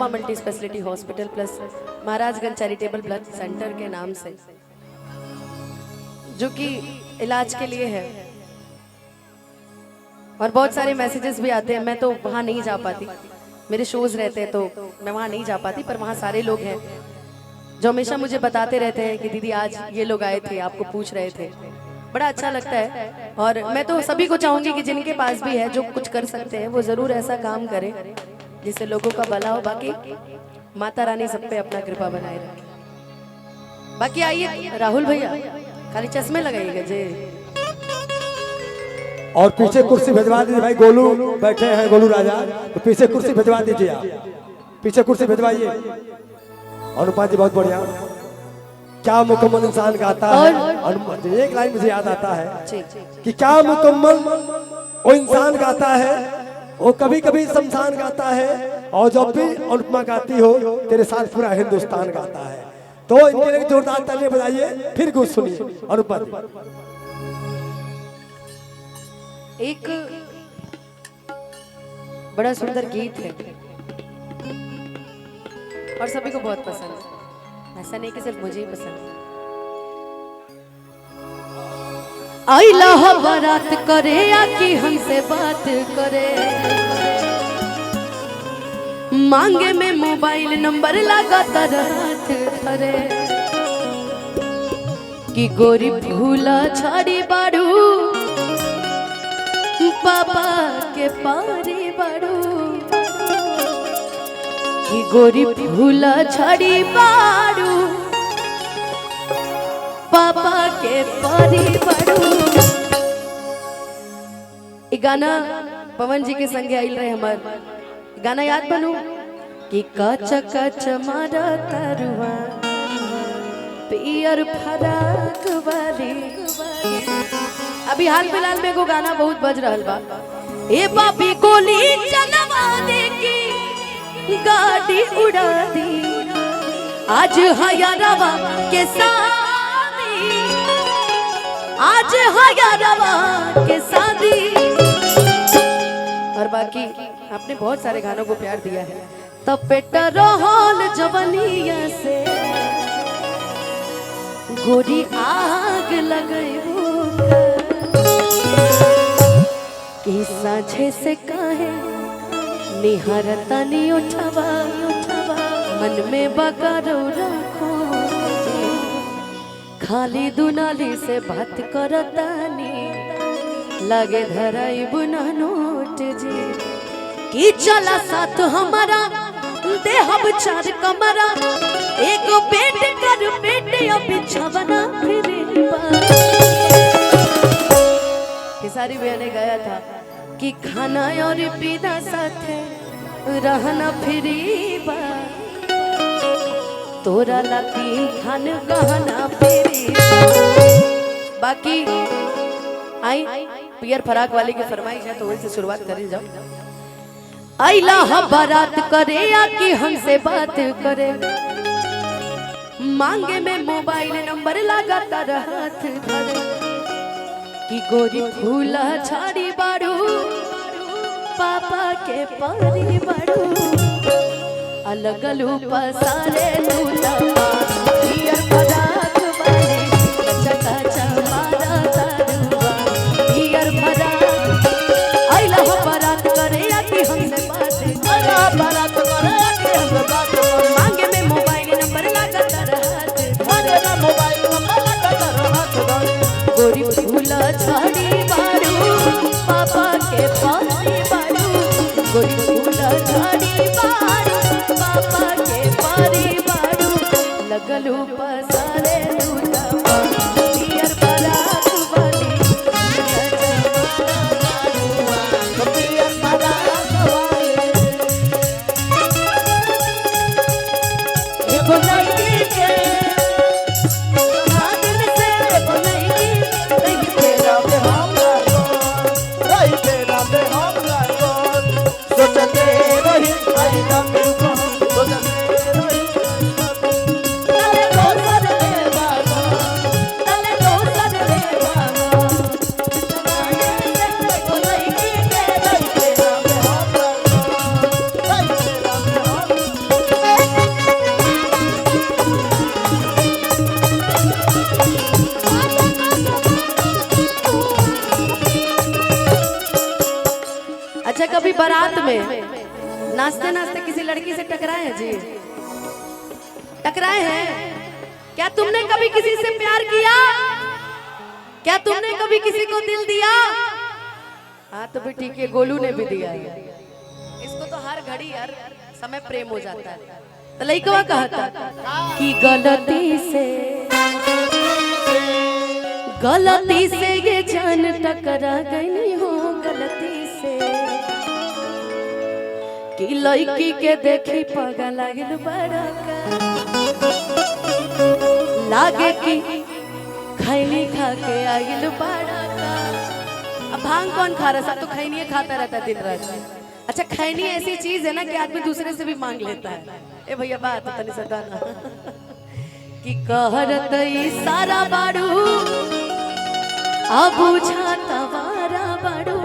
Anupama multi speciality hospital plus Maharajganj charitable blood centre के नाम से, जो कि इलाज के लिए है। और बहुत सारे मैसेजेस भी आते हैं, मैं तो वहाँ नहीं जा पाती, मेरे शोज रहते हैं तो मैं वहाँ नहीं जा पाती, पर वहाँ सारे लोग हैं जो हमेशा मुझे बताते रहते हैं कि दीदी आज ये लोग आए थे, आपको पूछ रहे थे। बड़ा अच्छा लगता है। और मैं तो सभी को चाहूंगी कि जिनके पास भी है, जो कुछ कर सकते हैं, वो जरूर ऐसा काम करें जिससे लोगों का भला हो। बाकी माता रानी सब पे अपना कृपा बनाए रखे। बाकी आइए राहुल भैया, खाली चश्मे लगाइएगा जी। और पीछे कुर्सी भिजवा दीजिए भाई, गोलू बैठे हैं, गोलू राजा, तो पीछे कुर्सी भिजवा दीजिए आप, पीछे कुर्सी भिजवाइए। अनुपा जी बहुत बढ़िया, क्या मुकम्मल इंसान गाता है। एक लाइन मुझे याद आता है कि क्या मुकम्मल वो इंसान गाता है, वो कभी कभी शमशान गाता है, और जब भी अनुपमा गाती हो तेरे साथ पूरा हिंदुस्तान गाता है। तो इनके लिए जोरदार तालियां बजाइए, फिर कुछ सुनिए अनुपमा। एक बड़ा सुंदर गीत है और सभी को बहुत पसंद है, ऐसा नहीं कि सिर्फ मुझे ही पसंद है। आइला हो बारात करे या कि हमसे बात करे, मांगे में मोबाइल नंबर लगाता हाथ धरे, कि गोरी भूला छाड़ी बाड़ू पापा के पारी बाड़ू, कि गोरी भूला छाड़ी बाड़ू पापा के पारी बाड़ू। ये गाना पवन जी के संगे आइल रहे हमार, गाना याद बनू कि कच कच मारा तरुआ पियर फराक वाली। अभी हाल फिलहाल में को गाना बहुत बज रहा बा, ए बाबी गोली चलवा दे की गाड़ी उड़ा दी, आज हयारवा के शादी, आज हयारवा के शादी। और बाकी आपने बहुत सारे गानों को प्यार दिया है। तब पेट्रोल जवनिया से गोरी आग लगई कि साझे से काहे निहारता नी उठवा उठवा, मन में बगारो रखो खाली दुनाली से बात करता नी, लगे धराई बुना नोट जी, कि चला साथ हमारा देहब चार कमरा, एक पेट कर पेट बिछवना फिर सारी बहने गाया था कि खाना और पीना साथे रहना फिरी बा, तोरा लाती खान कहना फिरी। बाकी आई पियर फराक वाले की फरमाइश है तो वही से शुरुआत करी जाओ। आइला हा बारात करे या कि हमसे बात करे, मांगे में मोबाइल नंबर लगातार हाथ धरे, कि गोरी फूला छाड़ी बाड़ू पापा के पारी बाड़ू, अलग अलू पसारे लूटा पियर फराक वाली, चका चमारा तरुआ पियर फराक। आइला हो बारात करे या कि हमसे बात करे, बारात करे या कि हमसे बात करे, मांगे में मोबाइल नंबर लगातार हाथ धरे, मोबाइल नंबर लगातार हाथ धरे, गोरी फूला छाड़ी बाड़ू पापा के पारी बाड़ू, गोरी फूला छाड़ी बाड़ू पापा के पारी बाड़ू, लगलू पसारे लूटा पियर फराक वाली, पियर फराक वाली। एगो लड़की के में नाचते नाचते किसी लड़की से टकराए हैं जी? टकराए हैं? क्या तुमने कभी किसी से प्यार किया? क्या तुमने कभी किसी को दिल दिया? हाँ तो भी ठीक है, गोलू ने भी दिया है। इसको तो हर घड़ी हर समय प्रेम हो जाता है। तो लइकवा कहता कि गलती से ये जान टकरा गई हो, गलती से कि लड़की के देखी पगल लागल बड़ा लागे कि खैनी खा के आइल बड़ा। अब भांग कौन खा रहा? सब तो खैनी खाता रहता है दिन रात। अच्छा खैनी ऐसी चीज है ना कि आदमी दूसरे से भी मांग लेता है। ए भैया बात तनी सदाना कि कहरत सारा बाड़ू अब तवारा बाड़ू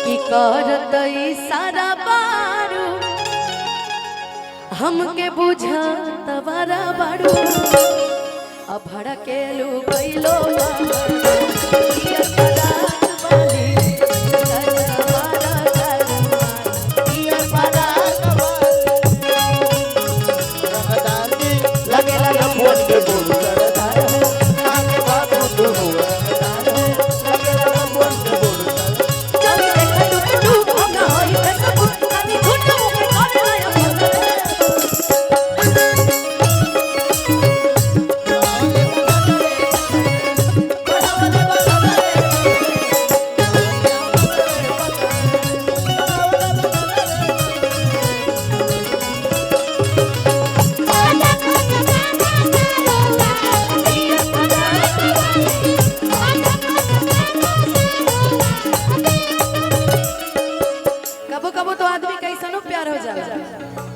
कि कहरत सारा बाड़ू हमके बुझा तवारा बाड़ू अब भड़केलू कैलो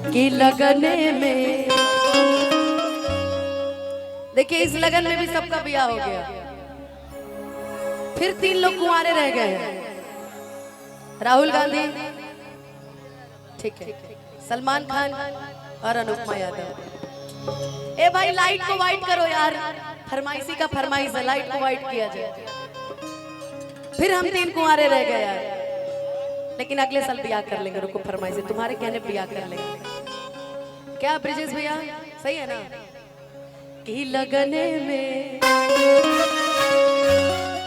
कि लगने में। देखिए इस लगन में भी सबका ब्याह हो गया, फिर 3 लोग कुंवारे रह गए हैं। राहुल गांधी, ठीक है, सलमान खान और अनुपमा यादव। ए भाई लाइट को वाइट करो यार, फरमाइशी का फरमाइश है, लाइट को वाइट किया जाए। फिर हम 3 कुंवारे रह गए यार, लेकिन अगले साल ब्याह कर लेंगे। रुको फरमाइश है, तुम्हारे कहने ब्याह कर लेंगे। क्या ब्रिजेश भैया सही है ना? कि लगने में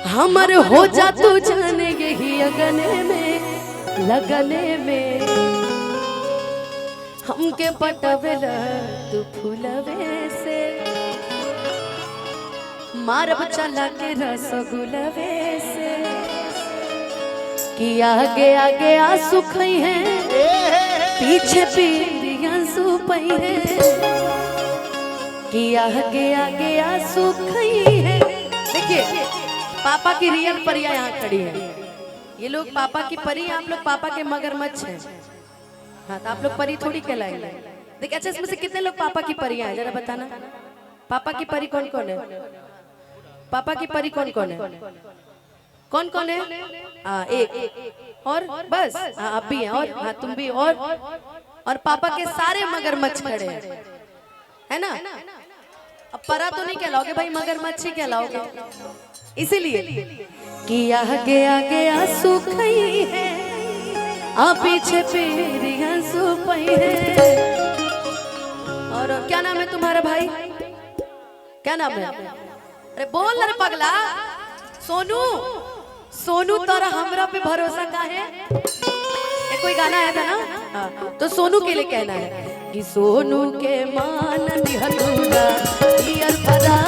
हमर हो जा तू जाने यही अगने में, लगने में हमके पटवेला तू फूलवे से मारब चला के रसगुलवे से कि आगे आगे आंसू खई हैं पीछे पीरियां सुपई है कि आगे आगे आंसू खई है। देखिए पापा की रियल परियां यहाँ खड़ी है। ये लोग पापा की परी, आप लोग पापा के मगरमच्छ हैं। हाँ तो आप लोग परी थोड़ी कहलाएंगे। देखिए अच्छा इसमें से कितने लोग पापा की परियां हैं जरा बताना। पापा की परी कौन कौन है? पापा की परी कौन कौन है? कौन कौन है? हाँ एक और बस। हाँ आप भी हैं और हाँ तुम भी और पापा के सारे मगरमच्छ खड़े हैं, है ना? अब परा तो नहीं कहलाओगे भाई, मगरमच्छ ही कहलाओगे। इसीलिए कि आगे आगे आंसू खई है आ पीछे पीरियां सुपई है। और क्या नाम है तुम्हारा भाई? क्या नाम है? अरे बोल रे पगला। सोनू। सोनू तोरा हमरा पे भरोसा का है? ये कोई गाना आया था ना? हाँ तो सोनू के लिए कहना है कि सोनू के मान दिहलूगा यार परा